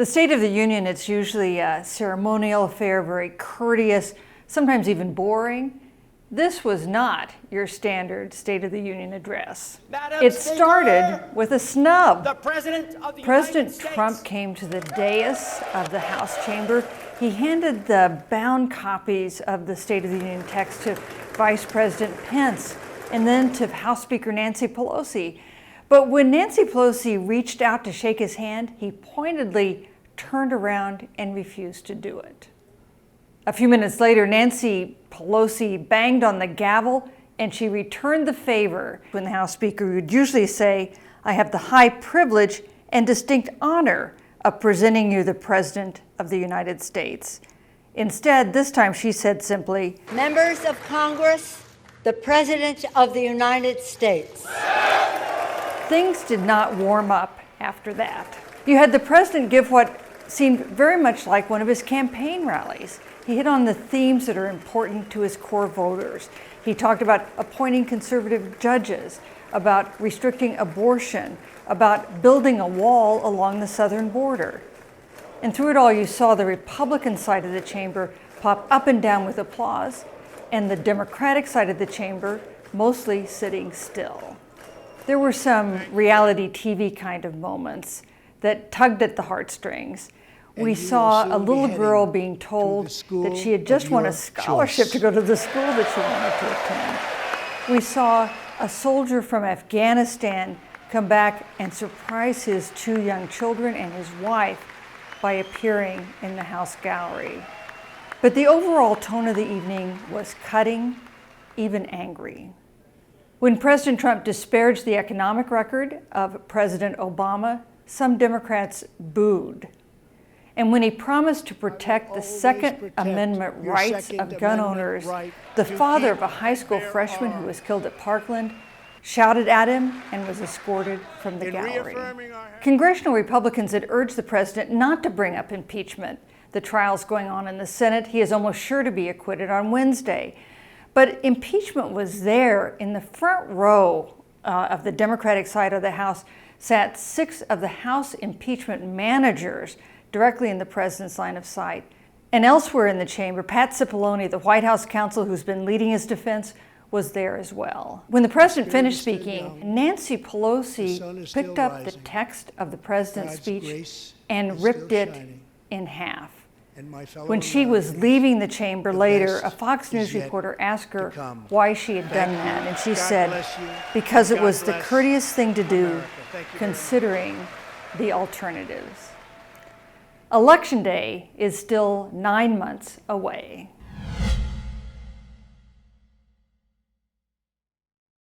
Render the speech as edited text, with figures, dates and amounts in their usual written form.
The State of the Union, it's usually a ceremonial affair, very courteous, sometimes even boring. This was not your standard State of the Union address. It started with a snub. President Trump came to the dais of the House chamber. He handed the bound copies of the State of the Union text to Vice President Pence and then to House Speaker Nancy Pelosi. But when Nancy Pelosi reached out to shake his hand, he pointedly turned around and refused to do it. A few minutes later, Nancy Pelosi banged on the gavel and she returned the favor when the House Speaker would usually say, "I have the high privilege and distinct honor of presenting you the President of the United States." Instead, this time she said simply, "Members of Congress, the President of the United States." Things did not warm up after that. You had the president give what seemed very much like one of his campaign rallies. He hit on the themes that are important to his core voters. He talked about appointing conservative judges, about restricting abortion, about building a wall along the southern border. And through it all, you saw the Republican side of the chamber pop up and down with applause, and the Democratic side of the chamber mostly sitting still. There were some reality TV kind of moments that tugged at the heartstrings. We saw a little girl being told that she had just won a scholarship to go to the school that she wanted to attend. We saw a soldier from Afghanistan come back and surprise his 2 young children and his wife by appearing in the House gallery. But the overall tone of the evening was cutting, even angry. When President Trump disparaged the economic record of President Obama, some Democrats booed. And when he promised to protect the Second Amendment rights of gun owners, the father of a high school freshman who was killed at Parkland shouted at him and was escorted from the gallery. Congressional Republicans had urged the president not to bring up impeachment. The trial's going on in the Senate. He is almost sure to be acquitted on Wednesday. But impeachment was there. In the front row of the Democratic side of the House sat 6 of the House impeachment managers directly in the president's line of sight. And elsewhere in the chamber, Pat Cipollone, the White House counsel who's been leading his defense, was there as well. When the president finished speaking, Nancy Pelosi picked up the text of the president's speech and ripped it in half. When she was leaving the chamber later, a Fox News reporter asked her why she had done that, and she said, "Because it was the courteous thing to do, considering the alternatives." Election Day is still 9 months away.